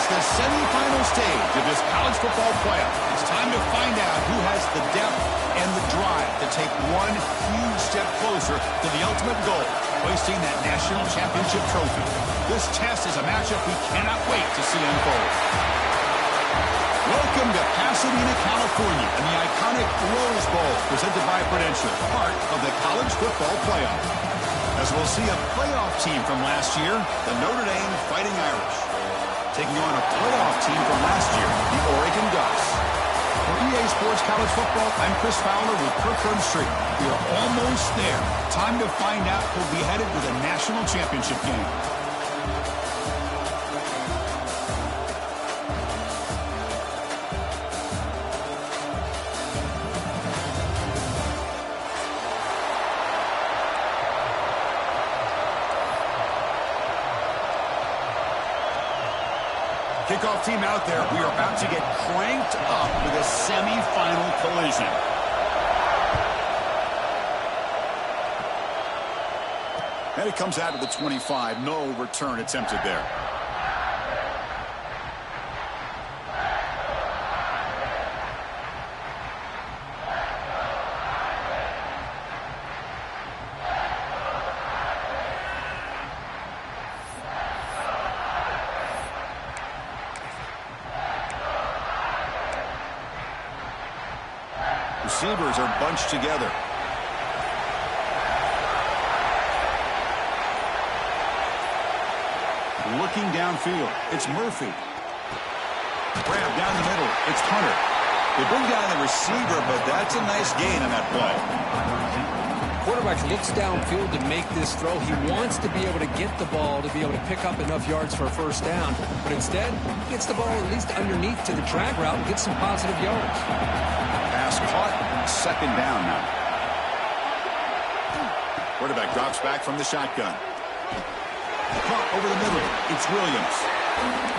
It's the semifinal stage of this college football playoff. It's time to find out who has the depth and the drive to take one huge step closer to the ultimate goal, hoisting that national championship trophy. This test is a matchup we cannot wait to see unfold. Welcome to Pasadena, California, and the iconic Rose Bowl, presented by Prudential, part of the college football playoff. As we'll see a playoff team from last year, the Notre Dame Fighting Irish, taking on a playoff team from last year, the Oregon Ducks. For EA Sports College Football, I'm Chris Fowler with Kirkland Street. We are almost there. Time to find out who'll be headed to the national championship game. Kickoff team out there. We are about to get cranked up with a semifinal collision. And it comes out to the 25. No return attempted there. Receivers are bunched together. Looking downfield, it's Murphy. Grab down the middle, it's Hunter. They bring down the receiver, but that's a nice gain on that play. Quarterback looks downfield to make this throw. He wants to be able to get the ball to be able to pick up enough yards for a first down, but instead, he gets the ball at least underneath to the drag route and gets some positive yards. Pass caught, second down now. Quarterback drops back from the shotgun. Caught over the middle, it's Williams.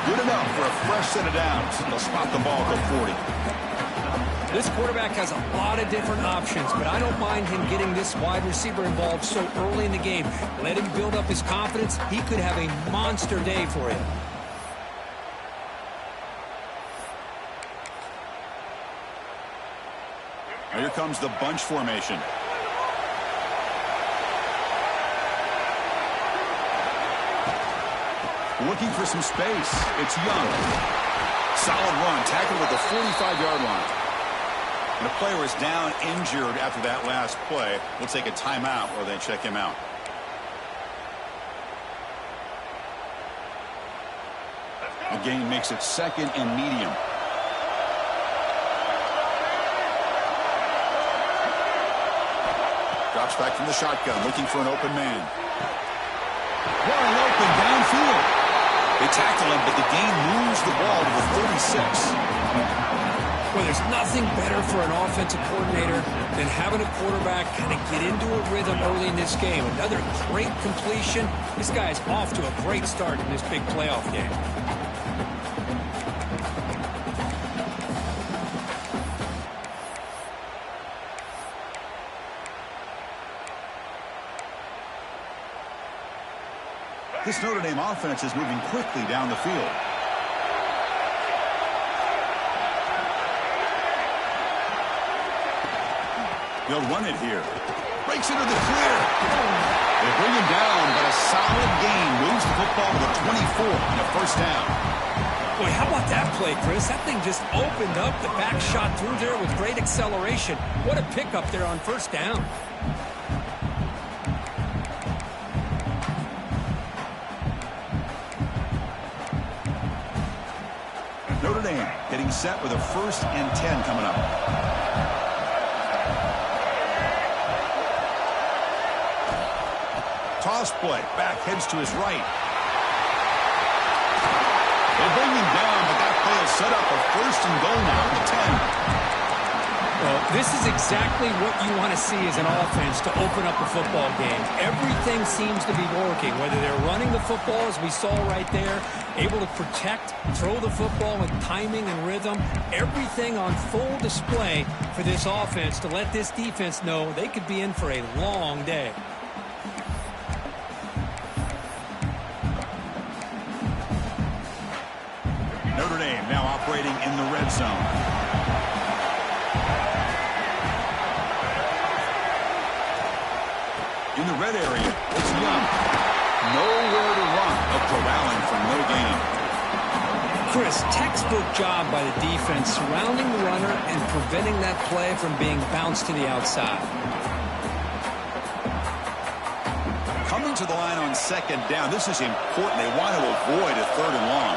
Good enough for a fresh set of downs. They'll spot the ball at 40. This quarterback has a lot of different options, but I don't mind him getting this wide receiver involved so early in the game. Let him build up his confidence. He could have a monster day for you. Here comes the bunch formation. Looking for some space. It's Young. Solid run, tackled at the 45-yard line. And the player is down injured after that last play. We'll take a timeout or they check him out. The gain makes it second and medium. Drops back from the shotgun, looking for an open man. Wide open downfield. They tackle him, but the gain moves the ball to the 36. Well, there's nothing better for an offensive coordinator than having a quarterback kind of get into a rhythm early in this game. Another great completion. This guy is off to a great start in this big playoff game. This Notre Dame offense is moving quickly down the field. They'll run it here. Breaks into the clear. They bring him down, but a solid gain moves the football to the 24 and a first down. Boy, how about that play, Chris? That thing just opened up. The back shot through there with great acceleration. What a pickup there on first down. Notre Dame getting set with a 1st and 10 coming up. Toss play. Back heads to his right. They bring him down, but that play is set up a 1st and goal now at the 10. Well, this is exactly what you want to see as an offense to open up a football game. Everything seems to be working, whether they're running the football, as we saw right there, able to protect, throw the football with timing and rhythm. Everything on full display for this offense to let this defense know they could be in for a long day. operating in the red zone. In the red area, it's Young. Nowhere to run. A corralling for no gain. Chris, textbook job by the defense surrounding the runner and preventing that play from being bounced to the outside. Coming to the line on second down, this is important. They want to avoid a third and long.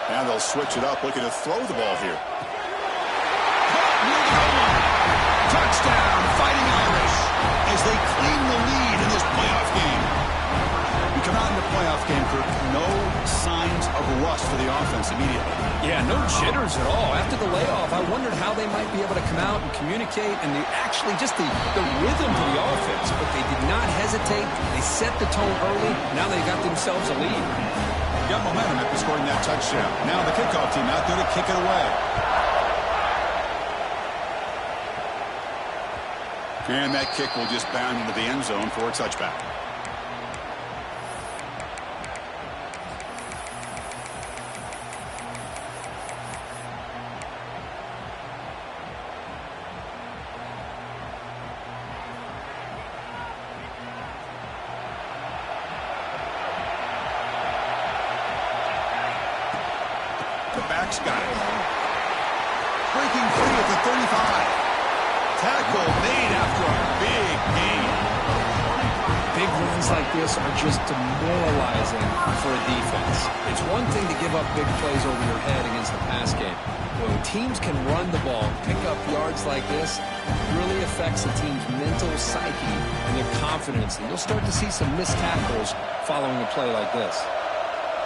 Now they'll switch it up, looking to throw the ball here. Touchdown, Fighting Irish, as they claim the lead in this playoff game. We come out in the playoff game, Kirk, no signs of rust for the offense immediately. Yeah, no jitters at all. After the layoff, I wondered how they might be able to come out and communicate and actually just the rhythm to the offense. But they did not hesitate. They set the tone early. Now they got themselves a lead. Got momentum after scoring that touchdown. Now the kickoff team out there to kick it away. And that kick will just bound into the end zone for a touchback. The back's got it. Breaking free at the 35. Tackle made after a big gain. Big runs like this are just demoralizing for a defense. It's one thing to give up big plays over your head against the pass game. When teams can run the ball, pick up yards like this, it really affects the team's mental psyche and their confidence. And you'll start to see some missed tackles following a play like this.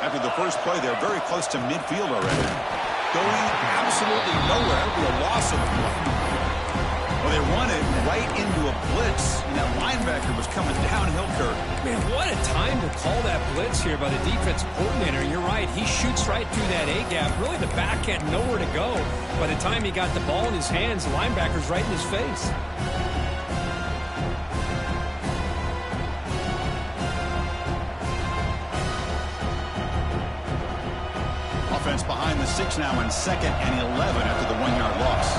After the first play, they're very close to midfield already. Going absolutely nowhere. It'll be a loss of play. Well, they run it right into a blitz, and that linebacker was coming downhill, Kirk. Man, what a time to call that blitz here by the defensive coordinator. You're right. He shoots right through that A-gap. Really, the back had nowhere to go. By the time he got the ball in his hands, the linebacker's right in his face. Offense behind the 6 now in 2nd and 11 after the 1-yard loss.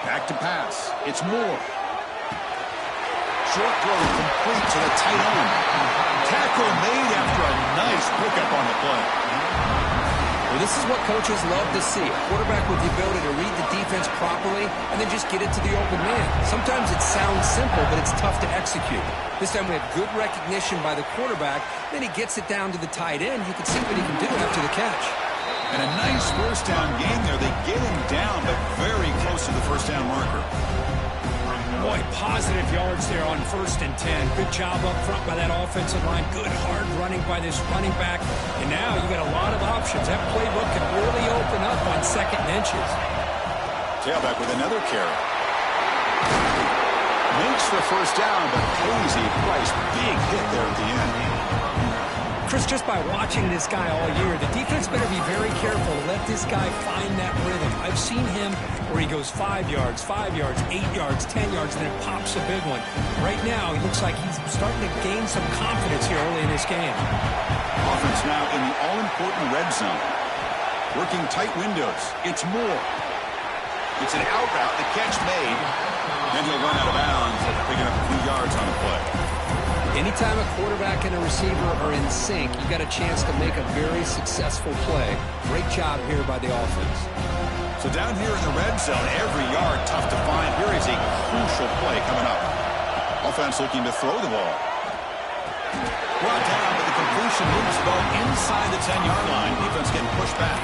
Back to pass. It's Moore. Short throw complete to the tight end. Tackle made after a nice pickup on the play. Well, this is what coaches love to see. A quarterback with the ability to read the defense properly and then just get it to the open man. Sometimes it sounds simple, but it's tough to execute. This time we have good recognition by the quarterback. Then he gets it down to the tight end. You can see what he can do after the catch. And a nice first down gain there. They get him down, but very close to the first down marker. Boy, positive yards there on 1st and 10. Good job up front by that offensive line. Good hard running by this running back. And now you got a lot of options. That playbook can really open up on 2nd and inches. Tailback with another carry. Makes the first down, but pays a price. Big hit there at the end. Chris, just by watching this guy all year, the defense better be very careful to let this guy find that rhythm. I've seen him where he goes 5 yards, 8 yards, 10 yards, and then pops a big one. Right now, he looks like he's starting to gain some confidence here early in this game. Offense now in the all-important red zone. Working tight windows. It's Moore. It's an out route. The catch made. Then he'll run out of bounds after picking up a few yards on the play. Anytime a quarterback and a receiver are in sync, you got a chance to make a very successful play. Great job here by the offense. So down here in the red zone, every yard tough to find. Here is a crucial play coming up. Offense looking to throw the ball. Brought down, but the completion moves the ball inside the 10-yard line. Defense getting pushed back.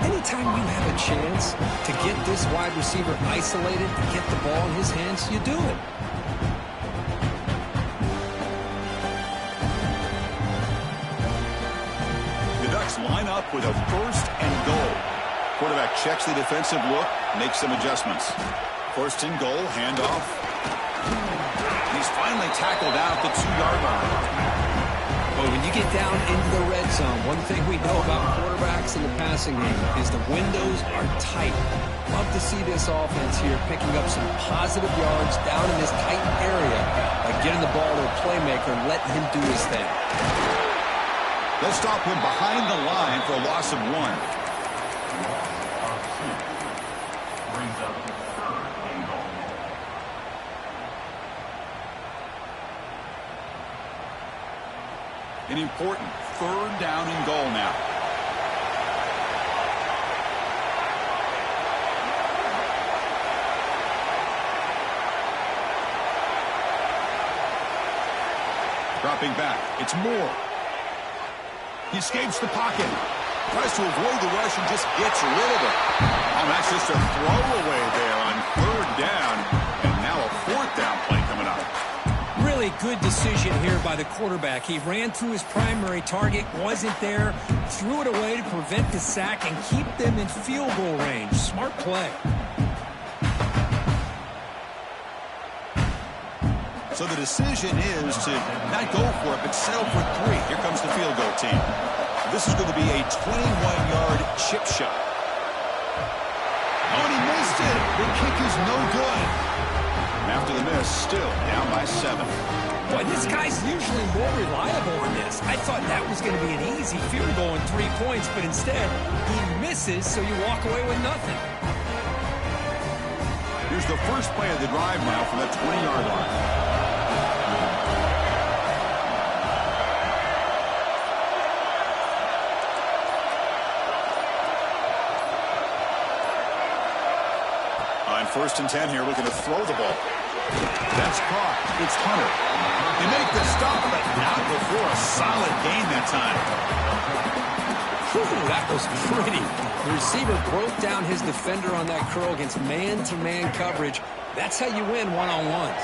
Anytime you have a chance to get this wide receiver isolated, to get the ball in his hands, you do it. Line up with a 1st and goal. Quarterback checks the defensive look, makes some adjustments. 1st and goal, handoff. He's finally tackled out the 2-yard line. Boy, when you get down into the red zone, one thing we know about quarterbacks in the passing game is the windows are tight. Love to see this offense here picking up some positive yards down in this tight area by getting the ball to a playmaker and letting him do his thing. They'll stop him behind the line for a loss of 1. An important 3rd down and goal now. Dropping back. It's Moore. He escapes the pocket. Tries to avoid the rush and just gets rid of it. Oh, that's just a throwaway there on 3rd down. And now a 4th down play coming up. Really good decision here by the quarterback. He ran through his primary target, wasn't there, threw it away to prevent the sack and keep them in field goal range. Smart play. So the decision is to not go for it, but settle for 3. Here comes the field goal team. This is going to be a 21-yard chip shot. Oh, and he missed it. The kick is no good. After the miss, still down by 7. Boy, this guy's usually more reliable than this. I thought that was going to be an easy field goal and 3 points, but instead, he misses, so you walk away with nothing. Here's the first play of the drive now from the 20-yard line. On 1st and 10 here, looking to throw the ball. That's caught. It's Hunter. They make the stop, but not before a solid gain that time. Whew, that was pretty. The receiver broke down his defender on that curl against man-to-man coverage. That's how you win one-on-ones.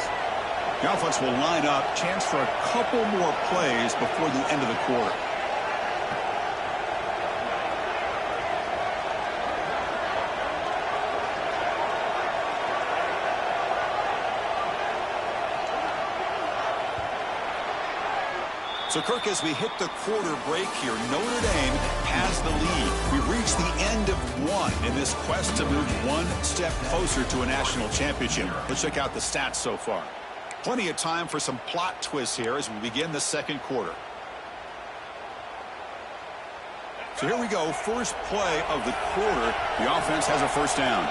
The offense will line up. Chance for a couple more plays before the end of the quarter. So, Kirk, as we hit the quarter break here, Notre Dame has the lead. We've reached the end of 1 in this quest to move 1 step closer to a national championship. Let's check out the stats so far. Plenty of time for some plot twists here as we begin the 2nd quarter. So here we go. First play of the quarter. The offense has a 1st down.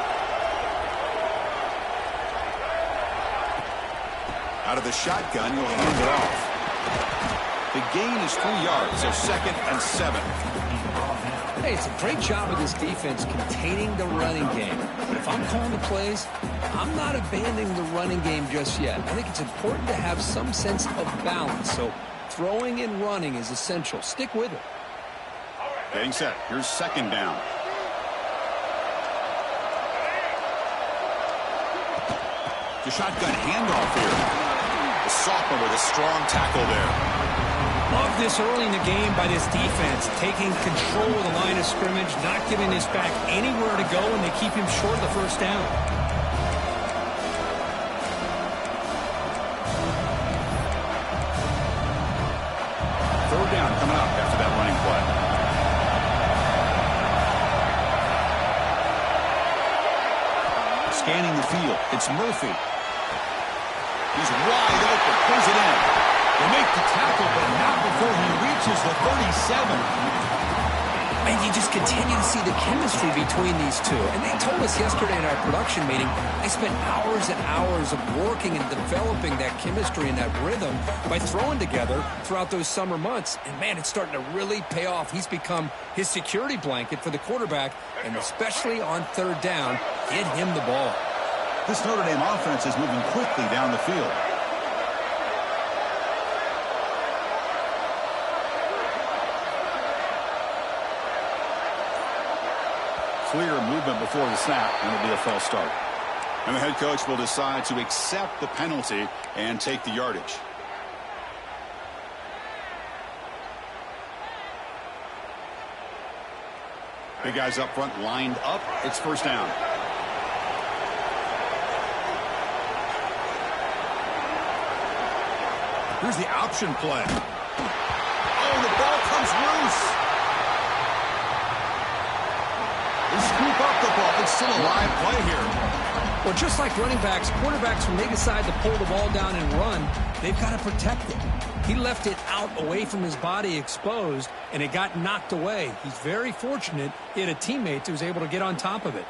Out of the shotgun, he'll hand it off. The gain is 3 yards, so 2nd and 7. Hey, it's a great job of this defense containing the running game. But if I'm calling the plays, I'm not abandoning the running game just yet. I think it's important to have some sense of balance. So throwing and running is essential. Stick with it. Getting set. Here's 2nd down. The shotgun handoff here. The sophomore with a strong tackle there. Love this early in the game by this defense, taking control of the line of scrimmage, not giving this back anywhere to go, and they keep him short of the 1st down. Third down coming up after that running play. Scanning the field, it's Murphy. He's wide open, pulls it in. They make the tackle, but not before he reaches the 37. And you just continue to see the chemistry between these two. And they told us yesterday in our production meeting, they spent hours and hours of working and developing that chemistry and that rhythm by throwing together throughout those summer months. And, man, it's starting to really pay off. He's become his security blanket for the quarterback, and especially on 3rd down, get him the ball. This Notre Dame offense is moving quickly down the field. Clear movement before the snap, and it'll be a false start. And the head coach will decide to accept the penalty and take the yardage. Big guys up front lined up. It's 1st down. Here's the option play. Oh, loose. They scoop up the ball. It's still a live play here. Well, just like running backs, quarterbacks, when they decide to pull the ball down and run, they've got to protect it. He left it out away from his body exposed, and it got knocked away. He's very fortunate he had a teammate who was able to get on top of it.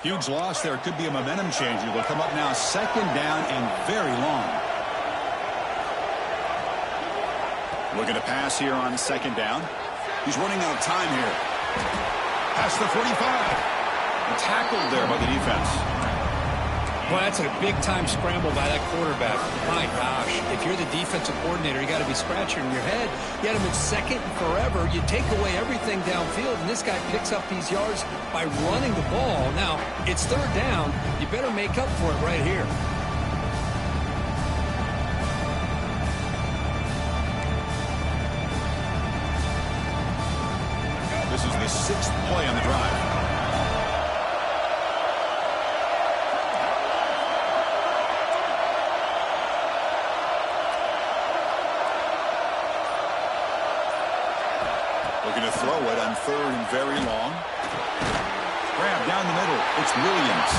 Huge loss there. Could be a momentum changer. They'll come up now second down and very long. Looking to pass here on second down. He's running out of time here. Past the 45. And tackled there by the defense. Well, that's a big-time scramble by that quarterback. My gosh, if you're the defensive coordinator, you got to be scratching your head. You had him in second and forever. You take away everything downfield, and this guy picks up these yards by running the ball. Now, it's third down. You better make up for it right here. This is the 6th play on the drive. Looking to throw it on third and very long. Grab down the middle. It's Williams.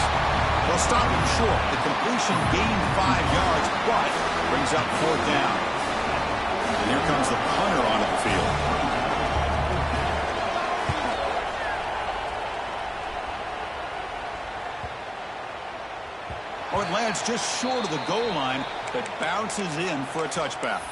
They'll stop him short. The completion gained 5 yards, but brings up fourth down. And here comes the punter onto the field. Oh, it lands just short of the goal line, but bounces in for a touchback.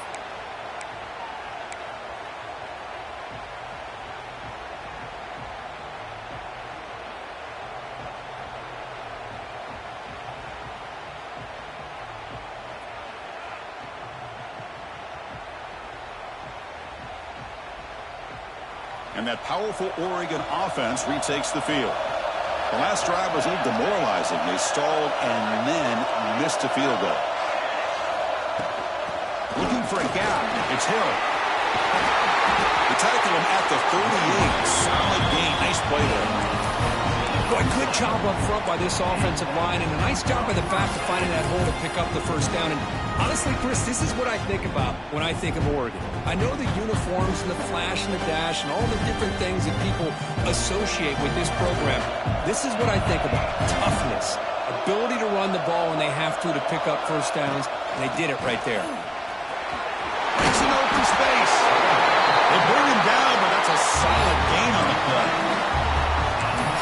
And that powerful Oregon offense retakes the field. The last drive was a little demoralizing. They stalled and then missed a field goal. Looking for a gap. It's Hill. They tackle him at the 38. Solid gain. Nice play there. Boy, good job up front by this offensive line, and a nice job by the back to finding that hole to pick up the first down. And honestly, Chris, this is what I think about when I think of Oregon. I know the uniforms and the flash and the dash and all the different things that people associate with this program. This is what I think about. Toughness, ability to run the ball when they have to pick up first downs, and they did it right there. It's an open space. They bring him down, but that's a solid gain on the play.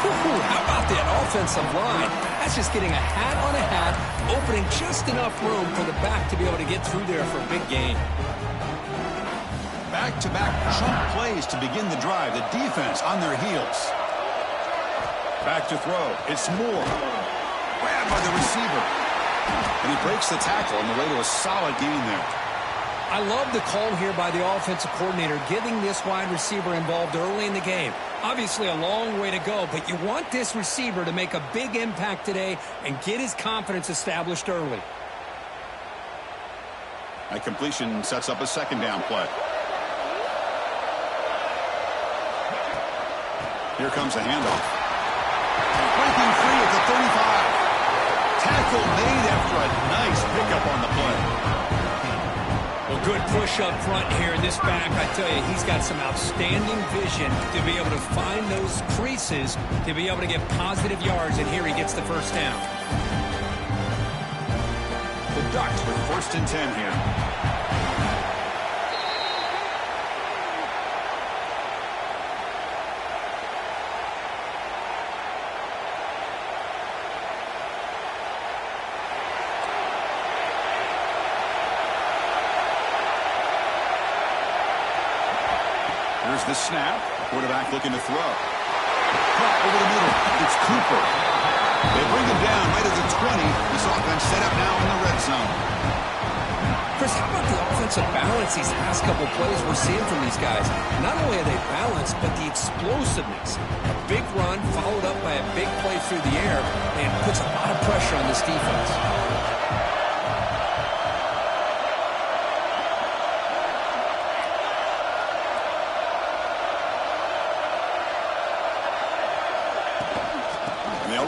How about that offensive line? That's just getting a hat on a hat, opening just enough room for the back to be able to get through there for a big gain. Back-to-back chunk plays to begin the drive. The defense on their heels. Back to throw. It's Moore. Grabbed by the receiver. And he breaks the tackle on the way to a solid gain there. I love the call here by the offensive coordinator, getting this wide receiver involved early in the game. Obviously a long way to go, but you want this receiver to make a big impact today and get his confidence established early. That completion sets up a second down play. Here comes a handoff. Breaking free at the 35. Tackle made after a nice pickup on the play. Well, good push up front here in this back. I tell you, he's got some outstanding vision to be able to find those creases, to be able to get positive yards, and here he gets the first down. The Ducks with 1st and 10 here. Here's the snap. Quarterback looking to throw. Caught over the middle. It's Cooper. They bring him down right at the 20. This offense set up now in the red zone. Chris, how about the offensive balance these last couple plays we're seeing from these guys? Not only are they balanced, but the explosiveness. A big run followed up by a big play through the air, and puts a lot of pressure on this defense.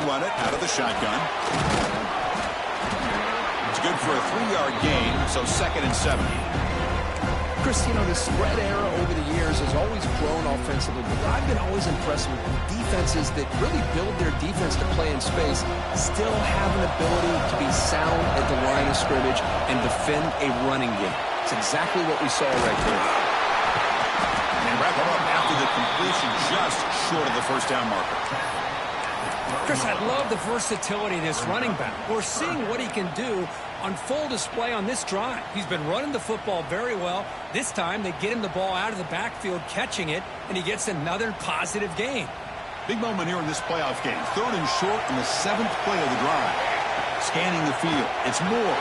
Run it out of the shotgun. It's good for a 3-yard gain, so 2nd and 7. Chris, you know, the spread era over the years has always grown offensively, but I've been always impressed with defenses that really build their defense to play in space, still have an ability to be sound at the line of scrimmage and defend a running game. It's exactly what we saw right there. And they wrap it up after the completion just short of the first down marker. Chris, I love the versatility of this running back. We're seeing what he can do on full display on this drive. He's been running the football very well. This time, they get him the ball out of the backfield, catching it, and he gets another positive gain. Big moment here in this playoff game. 3rd and short in the 7th play of the drive. Scanning the field. It's Moore.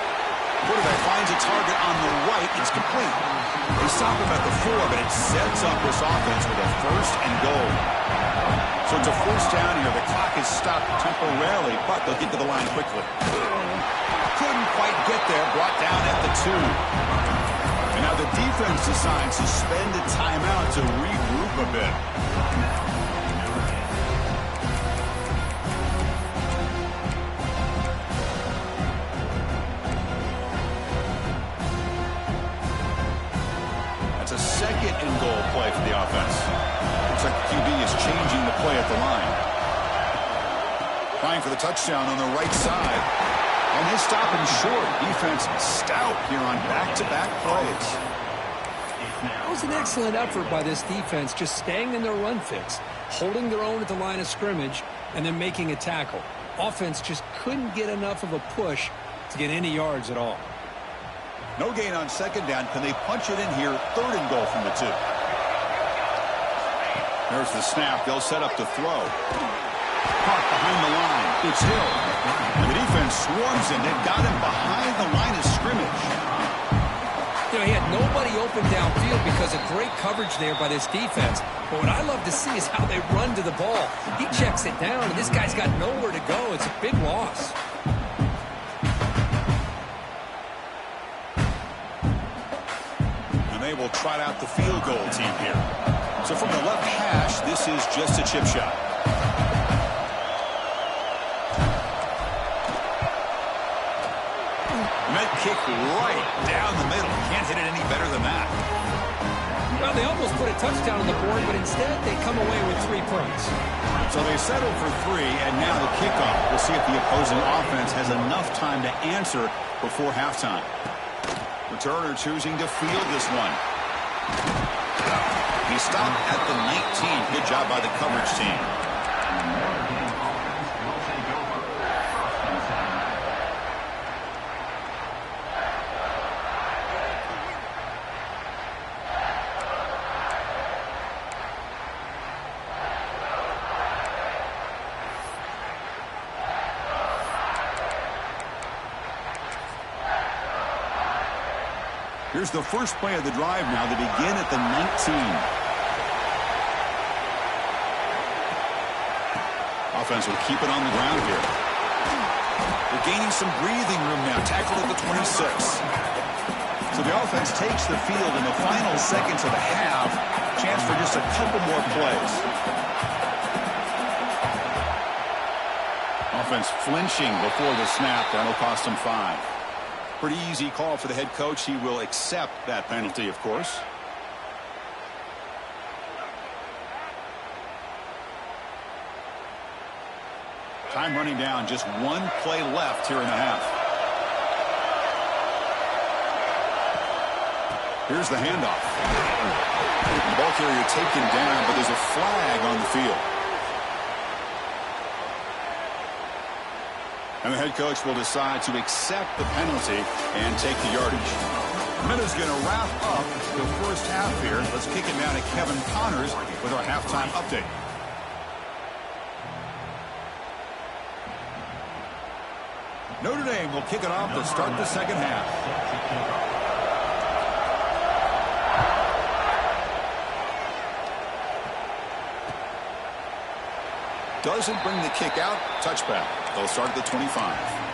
Quarterback finds a target on the right. It's complete. They stop him at the 4, but it sets up this offense with a 1st and goal. So it's a 1st down here. The clock is stopped temporarily, but they'll get to the line quickly. Couldn't quite get there. Brought down at the 2. And now the defense decides to spend a timeout to regroup a bit. That's a 2nd and goal play for the offense. Looks like the QB is changing the play at the line. Trying for the touchdown on the right side. And they stop him short. Defense stout here on back-to-back plays. That was an excellent effort by this defense, just staying in their run fix, holding their own at the line of scrimmage, and then making a tackle. Offense just couldn't get enough of a push to get any yards at all. No gain on 2nd down. Can they punch it in here? 3rd and goal from the 2. There's the snap. They'll set up to throw. Caught behind the line. It's Hill. And the defense swarms in. They've got him behind the line of scrimmage. You know, he had nobody open downfield because of great coverage there by this defense. But what I love to see is how they run to the ball. He checks it down, and this guy's got nowhere to go. It's a big loss. And they will trot out the field goal team here. So from the left hash, this is just a chip shot. Kick right down the middle. Can't hit it any better than that. Well, they almost put a touchdown on the board, but instead they come away with 3 points. So they settle for 3, and now the kickoff. We'll see if the opposing offense has enough time to answer before halftime. Returner choosing to field this one. He stopped at the 19. Good job by the coverage team. Here's the first play of the drive now. They begin at the 19. Offense will keep it on the ground here. They're gaining some breathing room now. Tackled at the 26. So the offense takes the field in the final seconds of the half. Chance for just a couple more plays. Offense flinching before the snap. That'll cost them 5. Pretty easy call for the head coach. He will accept that penalty, of course. Time running down. Just 1 play left here in the half. Here's the handoff. The ball carrier taken down, but there's a flag on the field. And the head coach will decide to accept the penalty and take the yardage. Minuta's going to wrap up the first half here. Let's kick it down to Kevin Connors with our halftime update. Notre Dame will kick it off to start the second half. Doesn't bring the kick out. Touchback. They'll start at the 25.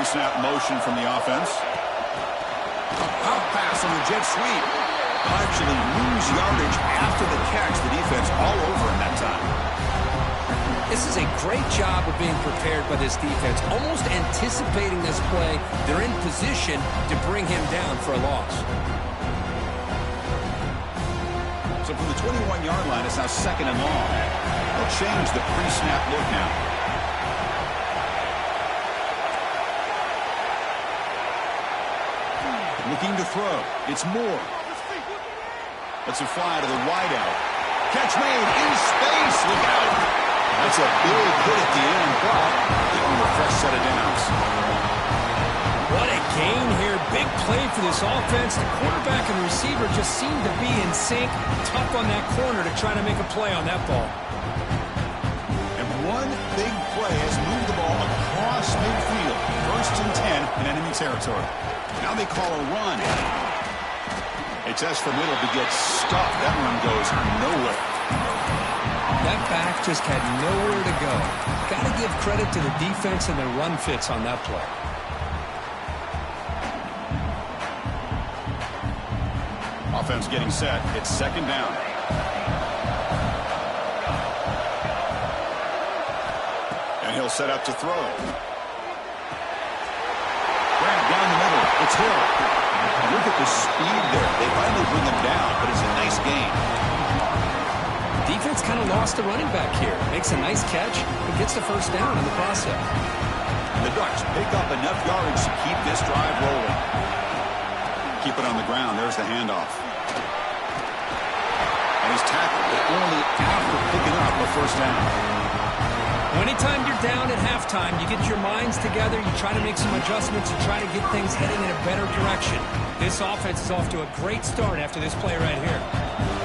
Pre-snap motion from the offense. A pop pass on the jet sweep. Actually lose yardage after the catch. The defense all over in that time. This is a great job of being prepared by this defense. Almost anticipating this play. They're in position to bring him down for a loss. So from the 21-yard line, it's now 2nd and long. They'll change the pre-snap look now. Looking to throw. It's Moore. Let's it fly to the wideout. Catch made in space. Look out. That's a big hit at the end, but getting a fresh set of downs. What a gain here. Big play for this offense. The quarterback and the receiver just seem to be in sync. Tough on that corner to try to make a play on that ball. And one big play has moved the ball across midfield. 1st and 10 in enemy territory. Now they call a run. They test for middle to get stuck. That run goes nowhere. That back just had nowhere to go. Got to give credit to the defense and their run fits on that play. Offense getting set. It's 2nd down. And he'll set up to throw. Grab down the middle. It's Hill. And look at the speed there. They finally bring him down, but it's a nice gain. Defense kind of lost the running back here. Makes a nice catch, but gets the 1st down in the process. And the Ducks pick up enough yardage to keep this drive rolling. Keep it on the ground. There's the handoff. And he's tackled, but only after picking up a 1st down. Anytime you're down at halftime, you get your minds together, you try to make some adjustments, you try to get things heading in a better direction. This offense is off to a great start after this play right here.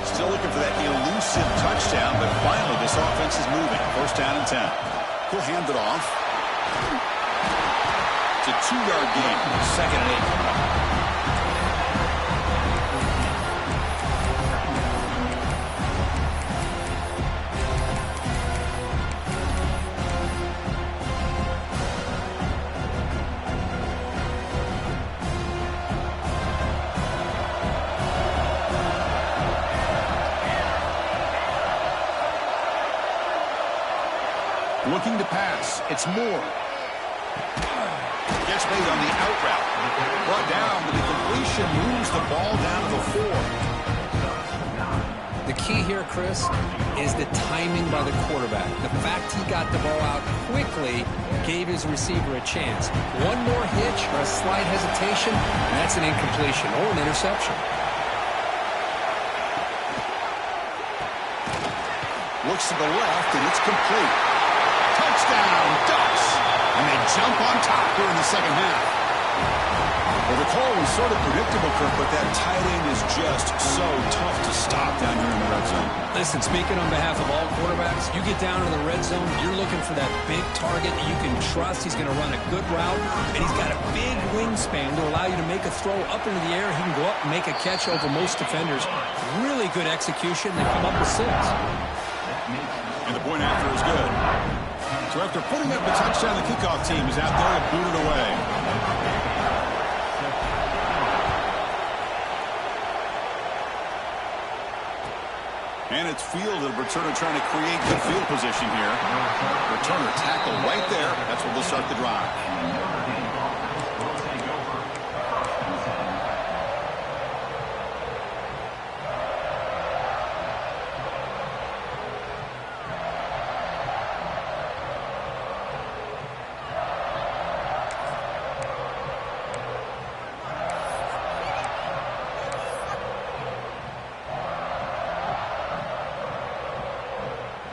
Still looking for that elusive touchdown, but finally this offense is moving. 1st down and 10. He'll hand it off. It's a 2-yard gain. 2nd and 8. Looking to pass. It's Moore. Gets made on the out route. Brought down, but the completion moves the ball down to the 4. The key here, Chris, is the timing by the quarterback. The fact he got the ball out quickly gave his receiver a chance. One more hitch or a slight hesitation, and that's an incompletion or an interception. Looks to the left, and it's complete. Touchdown, Ducks! And they jump on top here in the 2nd half. Well, the call was sort of predictable, Kirk, but that tight end is just so tough to stop down here in the red zone. Listen, speaking on behalf of all quarterbacks, you get down to the red zone, you're looking for that big target that you can trust. He's going to run a good route, and he's got a big wingspan to allow you to make a throw up into the air. He can go up and make a catch over most defenders. Really good execution. They come up with 6. And the point after is good. So after putting up the touchdown, the kickoff team is out there to boot it away. And it's fielded. Returner trying to create good field position here. Returner tackled right there. That's where they'll start the drive.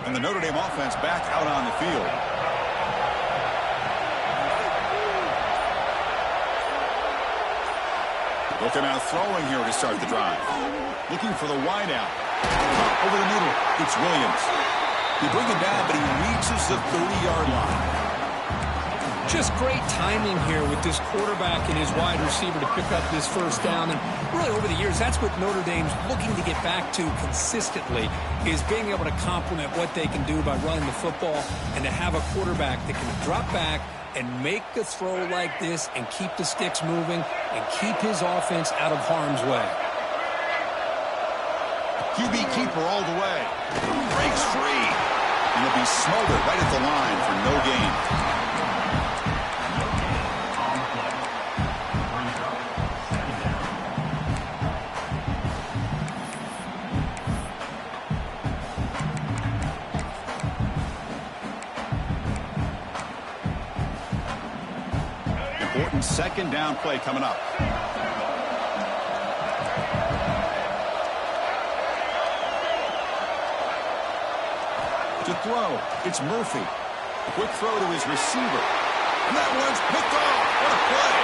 And the Notre Dame offense back out on the field. Looking out throwing here to start the drive. Looking for the wideout. Over the middle. It's Williams. He brings it down, but he reaches the 30-yard line. Just great timing here with this quarterback and his wide receiver to pick up this 1st down. And really over the years, that's what Notre Dame's looking to get back to consistently, is being able to complement what they can do by running the football and to have a quarterback that can drop back, and make a throw like this and keep the sticks moving and keep his offense out of harm's way. QB keeper all the way. Breaks free. And he'll be smothered right at the line for no gain. Important second down play coming up. To throw, it's Murphy. Quick throw to his receiver. And that one's picked off. What a play.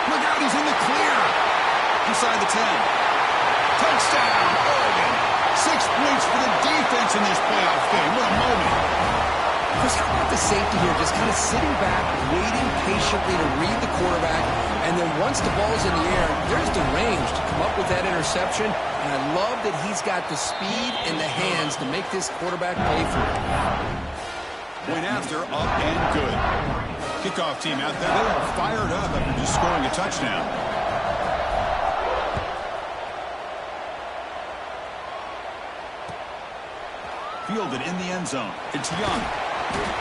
Look out, he's in the clear. Inside the 10. Touchdown, Oregon. 6 points for the defense in this playoff game. What a moment. Chris, how about the safety here? Just kind of sitting back, waiting patiently to read the quarterback. And then once the ball's in the air, there's the range to come up with that interception. And I love that he's got the speed and the hands to make this quarterback pay for it. Point after, up and good. Kickoff team out there. They are fired up after just scoring a touchdown. Fielded in the end zone. It's Young.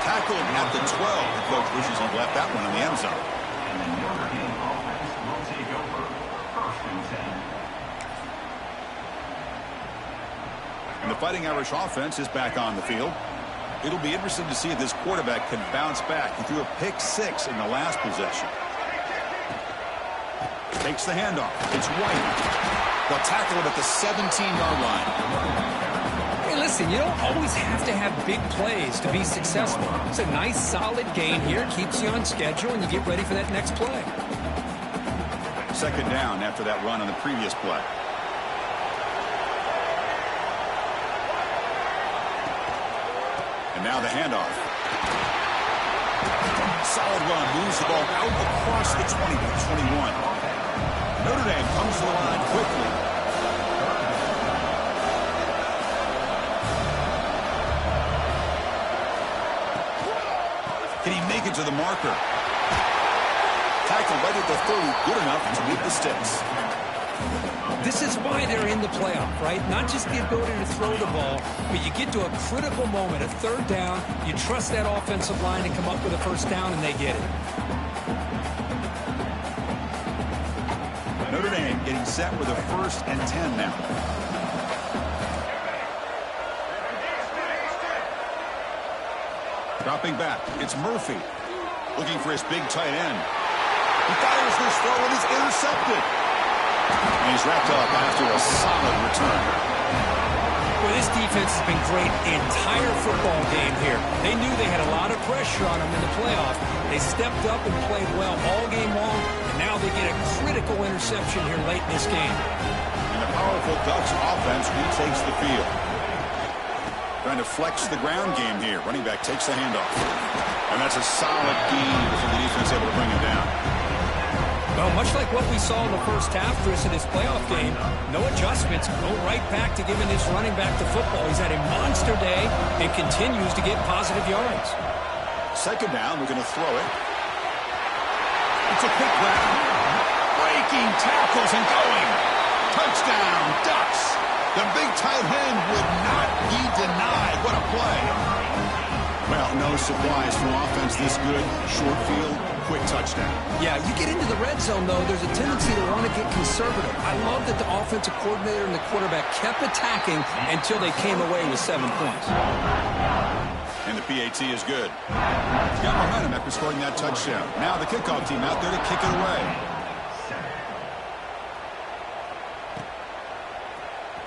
Tackled at the 12. The coach wishes he'd left that one in the end zone. And the Notre Dame offense will take over 1st and 10. And the Fighting Irish offense is back on the field. It'll be interesting to see if this quarterback can bounce back. He threw a pick-6 in the last possession. Takes the handoff. It's White. They'll tackle him at the 17-yard line. Hey, listen, you don't always have to have big plays to be successful. It's a nice, solid gain here. Keeps you on schedule, and you get ready for that next play. Second down after that run on the previous play. And now the handoff. Solid run. Moves the ball out across the 20 to 21. Notre Dame comes to the line quickly. Can he make it to the marker? Tackle right at the 30, good enough to beat the sticks. This is why they're in the playoff, right? Not just the ability to throw the ball, but you get to a critical moment, a third down, you trust that offensive line to come up with a first down, and they get it. Notre Dame getting set with a 1st and 10 now. Dropping back, it's Murphy. Looking for his big tight end. He fires this throw and is intercepted. And he's wrapped up after a solid return. Well, this defense has been great the entire football game here. They knew they had a lot of pressure on them in the playoff. They stepped up and played well all game long, and now they get a critical interception here late in this game. And the powerful Ducks offense retakes the field. Trying to flex the ground game here. Running back takes the handoff. And that's a solid gain before the defense able to bring him down. Well, much like what we saw in the first half, Chris, in this playoff game, no adjustments, go right back to giving this running back the football. He's had a monster day and continues to get positive yards. Second down, we're going to throw it. It's a quick grab. Breaking tackles and going. Touchdown, Ducks. The big tight end would not be denied. What a play. Well, no surprise from offense this good. Short field, quick touchdown. Yeah, you get into the red zone, though, there's a tendency to want to get conservative. I love that the offensive coordinator and the quarterback kept attacking until they came away with 7 points. And the PAT is good. He's got momentum after scoring that touchdown. Now the kickoff team out there to kick it away.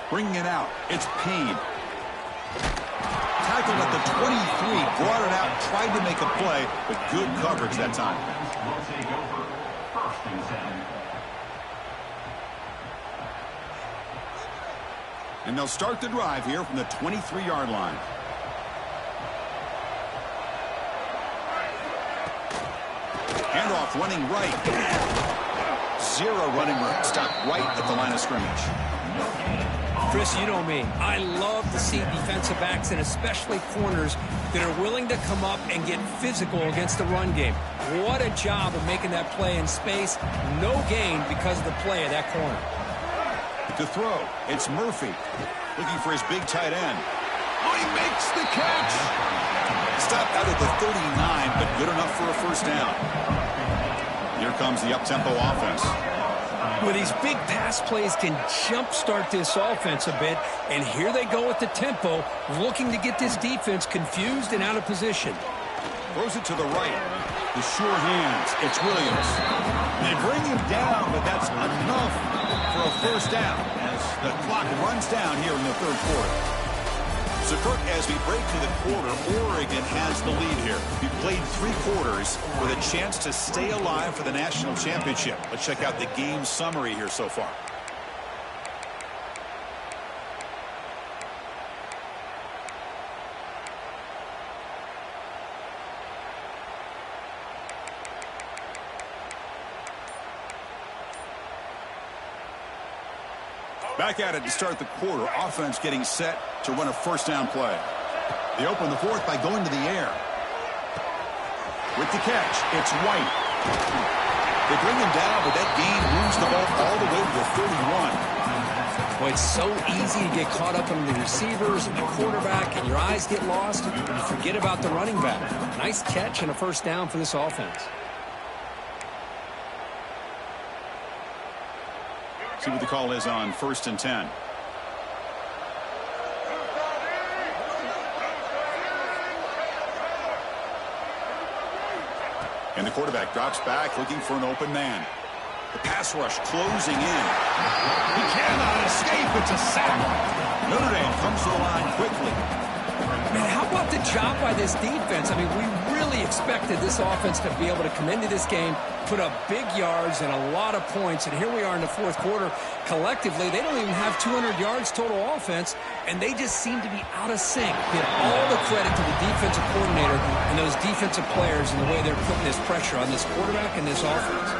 Bringing it out, it's Payne. Tackled at the 23, brought it out, tried to make a play, but good coverage that time. Will take over 1st and 10. And they'll start the drive here from the 23-yard line. Handoff running right. Zero running room. Stopped right at the line of scrimmage. Chris, you know me. I love to see defensive backs and especially corners that are willing to come up and get physical against the run game. What a job of making that play in space. No gain because of the play of that corner. To throw, it's Murphy looking for his big tight end. Oh, he makes the catch. Stopped out at the 39, but good enough for a first down. Here comes the up-tempo offense. Well, these big pass plays can jumpstart this offense a bit, and here they go with the tempo, looking to get this defense confused and out of position. Throws it to the right. The sure hands. It's Williams. They bring him down, but that's enough for a first down as the clock runs down here in the third quarter. So, Kirk, as we break to the quarter, Oregon has the lead here. We played 3 quarters with a chance to stay alive for the national championship. Let's check out the game summary here so far. Back at it to start the quarter. Offense getting set to run a first down play. They open the fourth by going to the air. With the catch, it's White. They bring him down, but that gain moves the ball all the way to the 31. Well, it's so easy to get caught up in the receivers and the quarterback, and your eyes get lost, and you forget about the running back. Nice catch and a first down for this offense. See what the call is on 1st and 10. And the quarterback drops back looking for an open man. The pass rush closing in. He cannot escape. It's a sack. Notre Dame comes to the line quickly. Man, how about the job by this defense? I mean, we really expected this offense to be able to come into this game, put up big yards and a lot of points, and here we are in the fourth quarter. Collectively, they don't even have 200 yards total offense, and they just seem to be out of sync. Give all the credit to the defensive coordinator and those defensive players and the way they're putting this pressure on this quarterback and this offense.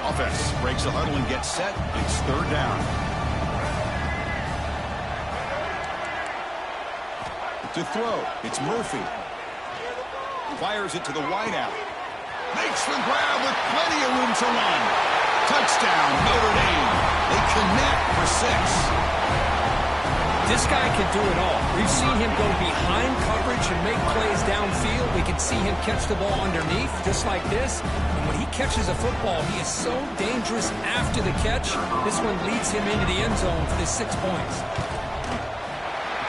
Offense breaks the huddle and gets set. It's third down. To throw, it's Murphy. Fires it to the wideout. Makes the grab with plenty of room to run. Touchdown, Notre Dame. They connect for 6. This guy can do it all. We've seen him go behind coverage and make plays downfield. We can see him catch the ball underneath, just like this. And when he catches a football, he is so dangerous after the catch. This one leads him into the end zone for the 6 points.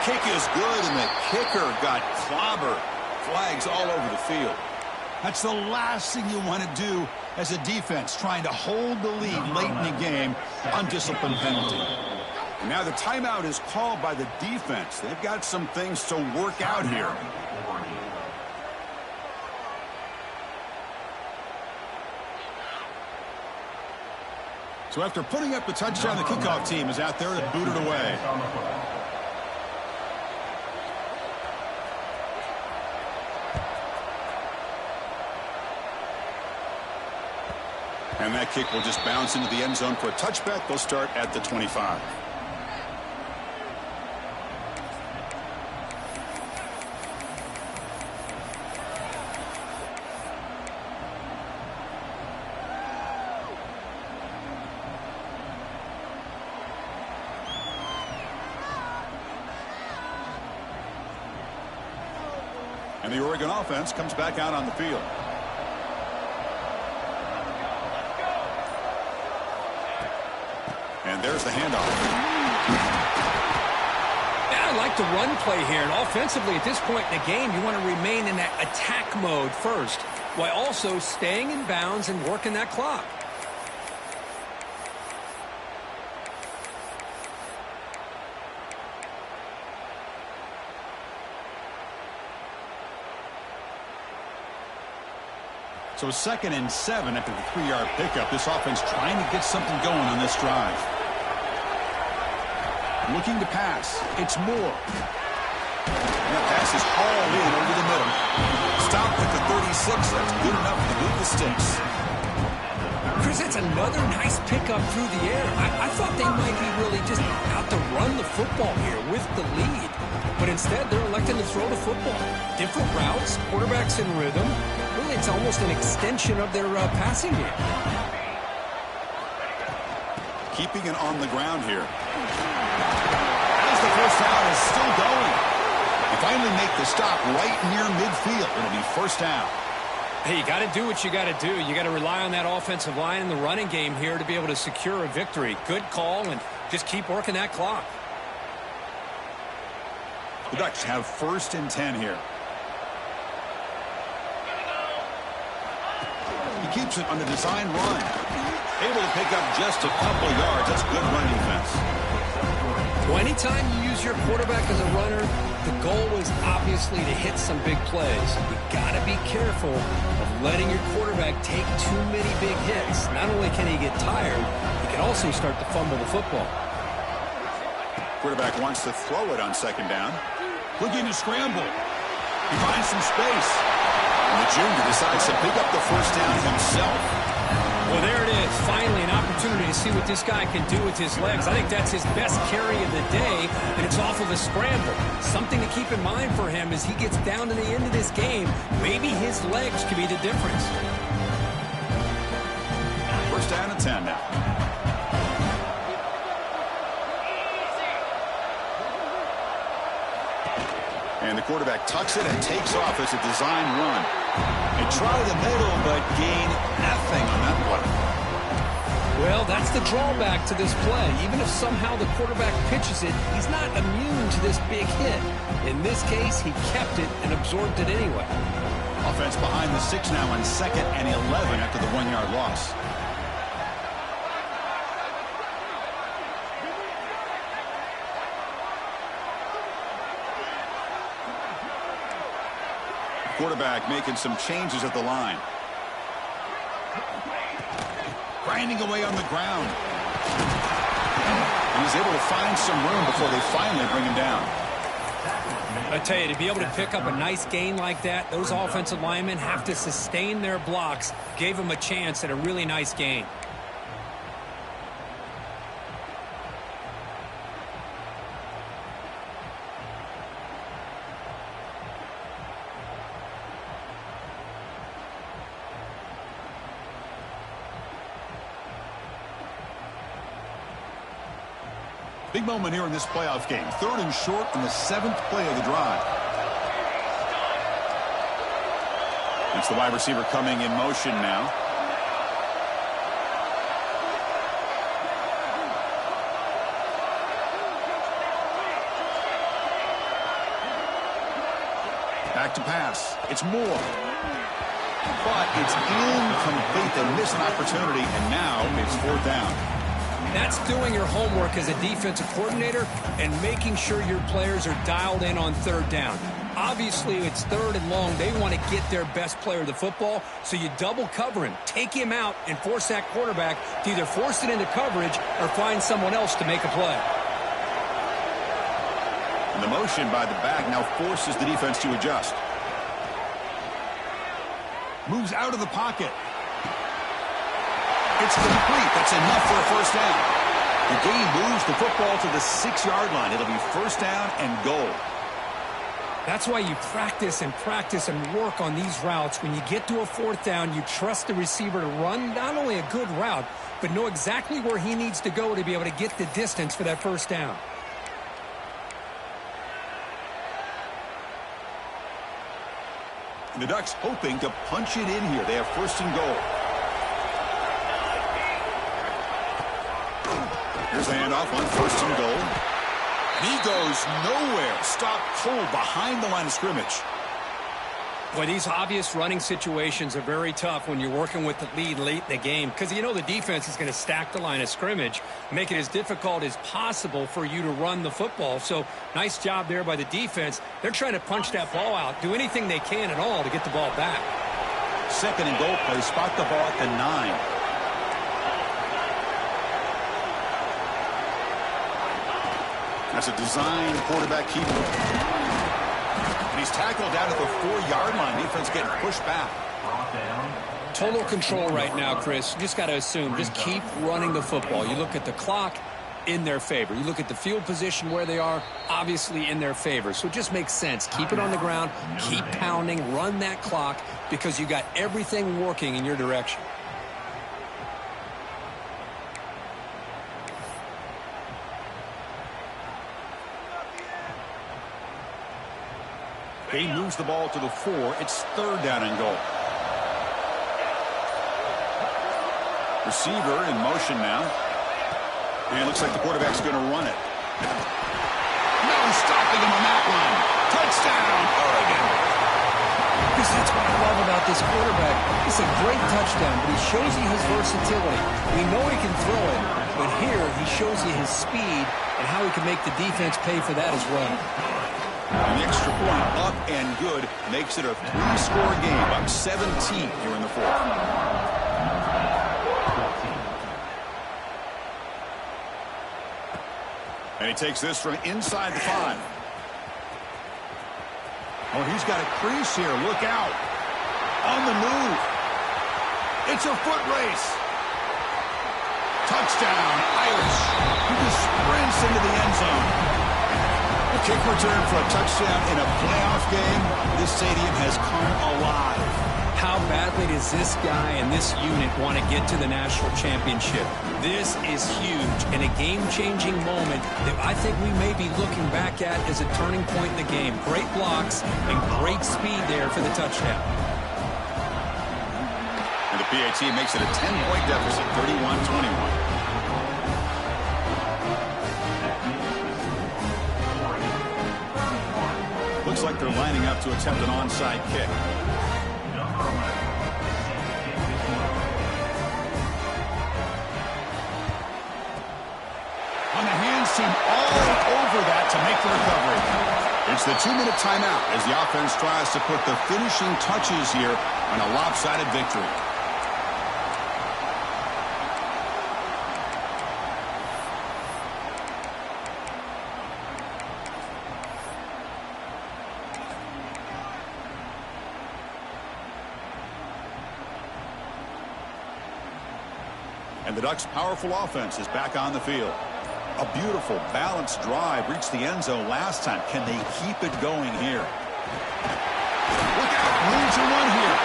Kick is good, and the kicker got clobbered. Flags all over the field. That's the last thing you want to do as a defense, trying to hold the lead late in the game. Undisciplined penalty. And now the timeout is called by the defense. They've got some things to work out here. So after putting up the touchdown, the kickoff team is out there to boot it away. And that kick will just bounce into the end zone for a touchback. They'll start at the 25. And the Oregon offense comes back out on the field. And there's the handoff. I like the run play here. And offensively, at this point in the game, you want to remain in that attack mode first, while also staying in bounds and working that clock. So 2nd and 7 after the 3-yard pickup. This offense trying to get something going on this drive. Looking to pass. It's Moore. And that pass is hauled in over the middle. out at the 36. That's good enough to move the sticks. Chris, that's another nice pickup through the air. I thought they might be really just out to run the football here with the lead. But instead, they're electing to throw the football. Different routes, quarterbacks in rhythm. Really, it's almost an extension of their passing game. Keeping it on the ground here. As the first down is still going. They finally make the stop right near midfield. It'll be first down. Hey, you got to do what you got to do. You got to rely on that offensive line in the running game here to be able to secure a victory. Good call, and just keep working that clock. The Ducks have 1st and 10 here. He keeps it on the design run. Able to pick up just a couple yards. That's good run defense. Well, anytime you use your quarterback as a runner, the goal is obviously to hit some big plays. You got to be careful of letting your quarterback take too many big hits. Not only can he get tired, he can also start to fumble the football. Quarterback wants to throw it on 2nd down. Looking to scramble. He finds some space. And the junior decides to pick up the first down himself. Well, there it is. Finally, an opportunity to see what this guy can do with his legs. I think that's his best carry of the day, and it's off of a scramble. Something to keep in mind for him as he gets down to the end of this game. Maybe his legs could be the difference. First down and 10 now. And the quarterback tucks it and takes off as a design run. They try the middle, but gain nothing on that one. Well, that's the drawback to this play. Even if somehow the quarterback pitches it, he's not immune to this big hit. In this case, he kept it and absorbed it anyway. Offense behind the 6 now on 2nd and 11 after the 1-yard loss. Quarterback making some changes at the line. Grinding away on the ground. And he's able to find some room before they finally bring him down. I tell you, to be able to pick up a nice gain like that, those offensive linemen have to sustain their blocks. Gave him a chance at a really nice gain. Big moment here in this playoff game. 3rd and short on the 7th play of the drive. It's the wide receiver coming in motion now. Back to pass. It's Moore. But it's incomplete. They miss an opportunity, and now it's 4th down. That's doing your homework as a defensive coordinator and making sure your players are dialed in on 3rd down. Obviously, it's 3rd and long. They want to get their best player the football, so you double cover him, take him out, and force that quarterback to either force it into coverage or find someone else to make a play. And the motion by the back now forces the defense to adjust. Moves out of the pocket. It's complete. That's enough for a first down. The game moves the football to the 6-yard line. It'll be first down and goal. That's why you practice and work on these routes. When you get to a 4th down, you trust the receiver to run not only a good route, but know exactly where he needs to go to be able to get the distance for that first down. And the Ducks hoping to punch it in here. They have 1st and goal. Here's the handoff on 1st and goal. And he goes nowhere. Stopped cold behind the line of scrimmage. Boy, these obvious running situations are very tough when you're working with the lead late in the game because you know the defense is going to stack the line of scrimmage, make it as difficult as possible for you to run the football. So nice job there by the defense. They're trying to punch that ball out, do anything they can at all to get the ball back. 2nd and goal play. Spot the ball at the 9. That's a design quarterback keeper. He's tackled down at the 4-yard line. Defense getting pushed back. Total control right now, Chris. You just got to assume, just keep running the football. You look at the clock, in their favor. You look at the field position where they are, obviously in their favor. So it just makes sense. Keep it on the ground, keep pounding, run that clock, because you got everything working in your direction. He moves the ball to the 4. It's 3rd down and goal. Receiver in motion now. And it looks like the quarterback's going to run it. No stopping him on that one. Touchdown, Oregon. Because that's what I love about this quarterback. It's a great touchdown, but he shows you his versatility. We know he can throw it, but here he shows you his speed and how he can make the defense pay for that as well. And the extra point up and good makes it a 3-score game. Up 17 here in the 4th. And he takes this from inside the 5. Oh, he's got a crease here. Look out. On the move. It's a foot race. Touchdown, Irish. He just sprints into the end zone. A kick return for a touchdown in a playoff game. This stadium has come alive. How badly does this guy and this unit want to get to the national championship? This is huge and a game-changing moment that I think we may be looking back at as a turning point in the game. Great blocks and great speed there for the touchdown. And the PAT makes it a 10-point deficit, 31-21. Looks like they're lining up to attempt an onside kick. On the hands team all over that to make the recovery. It's the 2-minute timeout as the offense tries to put the finishing touches here on a lopsided victory. And the Ducks' powerful offense is back on the field. A beautiful, balanced drive reached the end zone last time. Can they keep it going here? Look out, room to run here.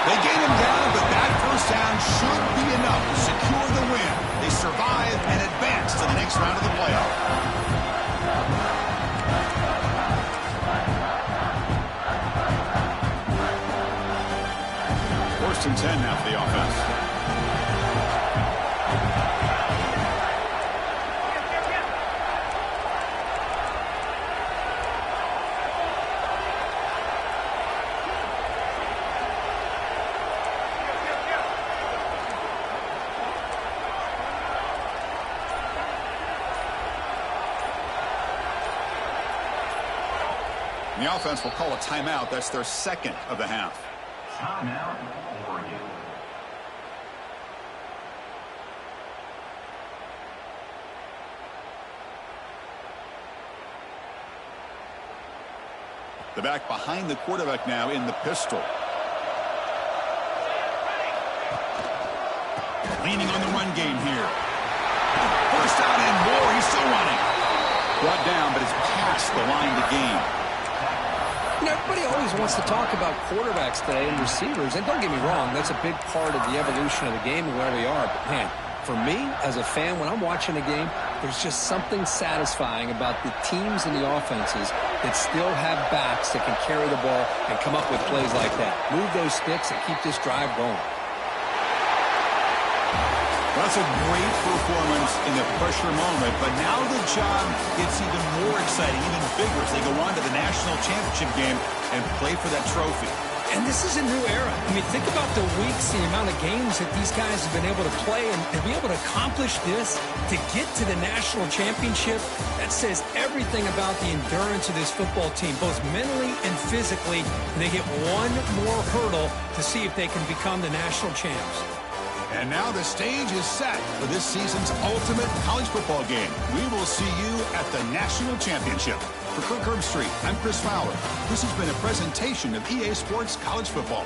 They gain him down, but that first down should be enough to secure the win. They survive and advance to the next round of the playoff. First and 10 now for the offense. The offense will call a timeout. That's their second of the half. Timeout, Oregon. The back behind the quarterback now in the pistol. Leaning on the run game here. First down and more. He's still running. Brought down, but it's past the line to gain. You know, everybody always wants to talk about quarterbacks today and receivers, and don't get me wrong, that's a big part of the evolution of the game and where we are. But, man, for me, as a fan, when I'm watching a game, there's just something satisfying about the teams and the offenses that still have backs that can carry the ball and come up with plays like that. Move those sticks and keep this drive going. That's a great performance in the pressure moment, but now the job gets even more exciting, even bigger as they go on to the national championship game and play for that trophy. And this is a new era. I mean, think about the weeks, the amount of games that these guys have been able to play, and to be able to accomplish this, to get to the national championship, that says everything about the endurance of this football team, both mentally and physically. They get one more hurdle to see if they can become the national champs. And now the stage is set for this season's ultimate college football game. We will see you at the National Championship. For Kirk Herbstreit, I'm Chris Fowler. This has been a presentation of EA Sports College Football.